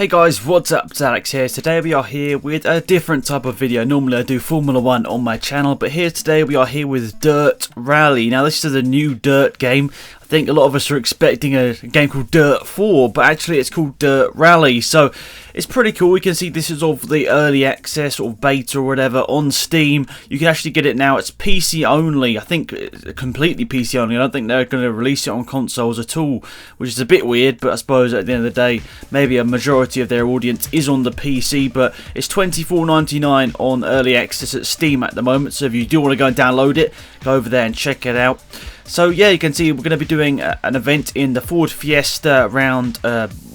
Hey guys, what's up? It's Alex here. Today we are here with a different type of video. Normally I do Formula 1 on my channel, but here today we are here with Dirt Rally. Now this is a new Dirt game. I think a lot of us are expecting a game called Dirt 4, but actually it's called Dirt Rally. So it's pretty cool. You can see this is of the early access or beta or whatever on Steam. You can actually get it now. It's PC only. I think completely PC only. I don't think they're going to release it on consoles at all, which is a bit weird, but I suppose at the end of the day maybe a majority of their audience is on the PC. But it's $24.99 on early access at Steam at the moment, so if you do want to go and download it, go over there and check it out. So yeah, you can see we're going to be doing an event in the Ford Fiesta around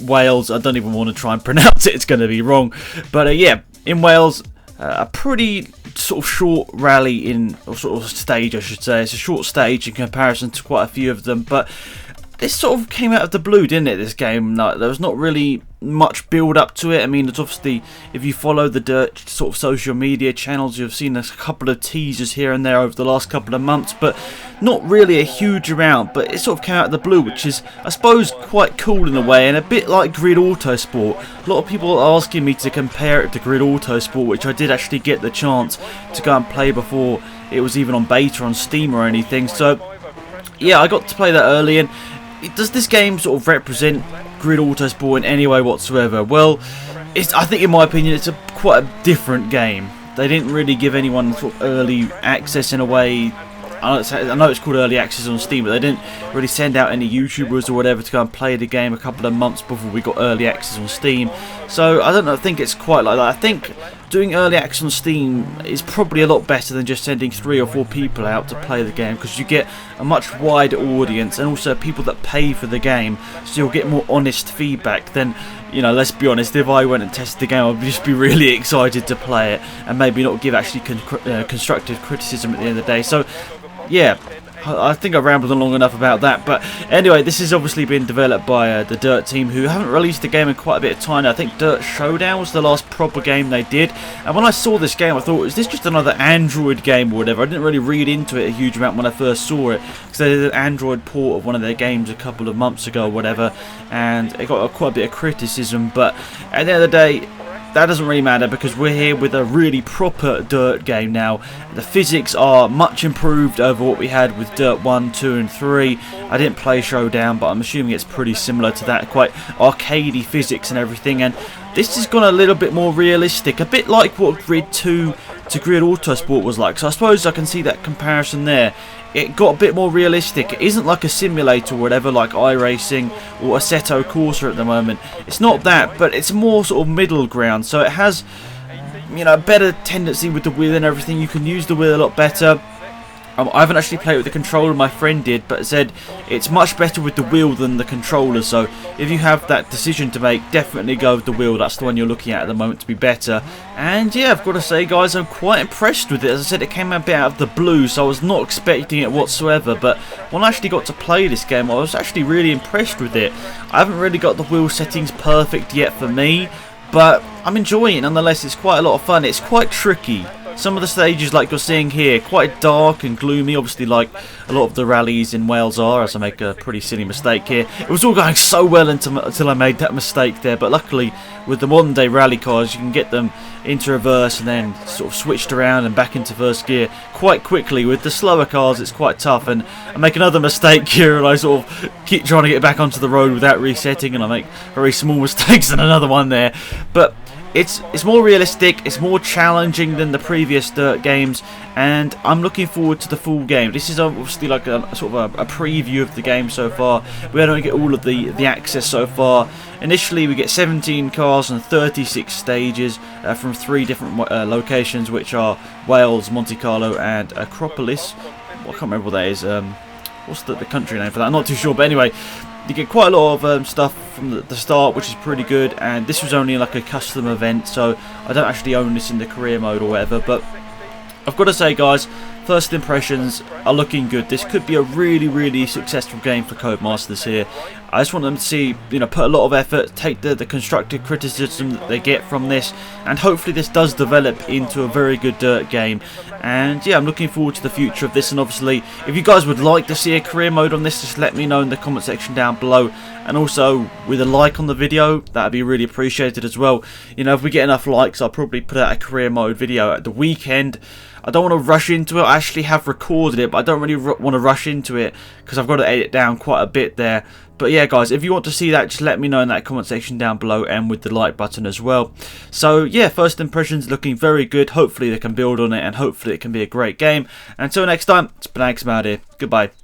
Wales. I don't even want to try and pronounce it, it's going to be wrong. But yeah, in Wales, a pretty sort of short rally or sort of stage, I should say. It's a short stage in comparison to quite a few of them, but this sort of came out of the blue, didn't it, this game? Like, there was not really much build up to it. I mean, it's obviously, if you follow the Dirt sort of social media channels, you've seen a couple of teasers here and there over the last couple of months, but not really a huge amount. But it sort of came out of the blue, which is, I suppose, quite cool in a way, and a bit like Grid Autosport. A lot of people are asking me to compare it to Grid Autosport, which I did actually get the chance to go and play before it was even on beta on Steam or anything. So yeah, I got to play that early. And does this game sort of represent Grid Autosport in any way whatsoever? Well, I think in my opinion it's quite a different game. They didn't really give anyone sort of early access in a way. I know it's called early access on Steam, but they didn't really send out any YouTubers or whatever to go and play the game a couple of months before we got early access on Steam. So I don't think it's quite like that. I think doing early access on Steam is probably a lot better than just sending 3 or 4 people out to play the game, because you get a much wider audience and also people that pay for the game, so you'll get more honest feedback than, you know, let's be honest, if I went and tested the game, I'd just be really excited to play it and maybe not give actually constructive criticism at the end of the day. So yeah, I think I rambled on long enough about that. But anyway, this has obviously been developed by the Dirt team, who haven't released the game in quite a bit of time now. I think Dirt Showdown was the last proper game they did, and when I saw this game I thought, is this just another Android game or whatever? I didn't really read into it a huge amount when I first saw it, because they did an Android port of one of their games a couple of months ago or whatever, and it got quite a bit of criticism. But at the end of the day, that doesn't really matter, because we're here with a really proper Dirt game now. The physics are much improved over what we had with Dirt 1, 2 and 3. I didn't play Showdown, but I'm assuming it's pretty similar to that, quite arcadey physics and everything. And this has gone a little bit more realistic, a bit like what Grid 2 to Grid Autosport was like. So I suppose I can see that comparison there. It got a bit more realistic. It isn't like a simulator or whatever, like iRacing or Assetto Corsa at the moment. It's not that, but it's more sort of middle ground. So it has, you know, a better tendency with the wheel and everything. You can use the wheel a lot better. I haven't actually played with the controller, my friend did, but said it's much better with the wheel than the controller. So if you have that decision to make, definitely go with the wheel. That's the one you're looking at the moment to be better. And yeah, I've got to say guys, I'm quite impressed with it. As I said, it came a bit out of the blue, so I was not expecting it whatsoever. But when I actually got to play this game, I was actually really impressed with it. I haven't really got the wheel settings perfect yet for me, but I'm enjoying it nonetheless. It's quite a lot of fun. It's quite tricky. Some of the stages, like you're seeing here, quite dark and gloomy, obviously like a lot of the rallies in Wales are, as I make a pretty silly mistake here. It was all going so well until I made that mistake there, but luckily with the modern day rally cars you can get them into reverse and then sort of switched around and back into first gear quite quickly. With the slower cars it's quite tough, and I make another mistake here and I sort of keep trying to get back onto the road without resetting, and I make very small mistakes and another one there. But it's more realistic, it's more challenging than the previous Dirt games, and I'm looking forward to the full game. This is obviously like a sort of a preview of the game so far. We don't get all of the access so far. Initially we get 17 cars and 36 stages from 3 different locations, which are Wales, Monte Carlo and Acropolis. Well, I can't remember what that is. What's the country name for that? I'm not too sure, but anyway, you get quite a lot of stuff from the start, which is pretty good. And this was only like a custom event, so I don't actually own this in the career mode or whatever. But I've got to say guys, first impressions are looking good. This could be a really successful game for Codemasters here. I just want them to see, you know, put a lot of effort, take the constructive criticism that they get from this, and hopefully this does develop into a very good Dirt game. And yeah, I'm looking forward to the future of this. And obviously, if you guys would like to see a career mode on this, just let me know in the comment section down below. And also, with a like on the video, that would be really appreciated as well. You know, if we get enough likes, I'll probably put out a career mode video at the weekend. I don't want to rush into it. I actually have recorded it, but I don't really want to rush into it because I've got to edit down quite a bit there. But yeah, guys, if you want to see that, just let me know in that comment section down below and with the like button as well. So yeah, first impressions looking very good. Hopefully they can build on it and hopefully it can be a great game. Until next time, it's been AlexZAfRo here. Goodbye.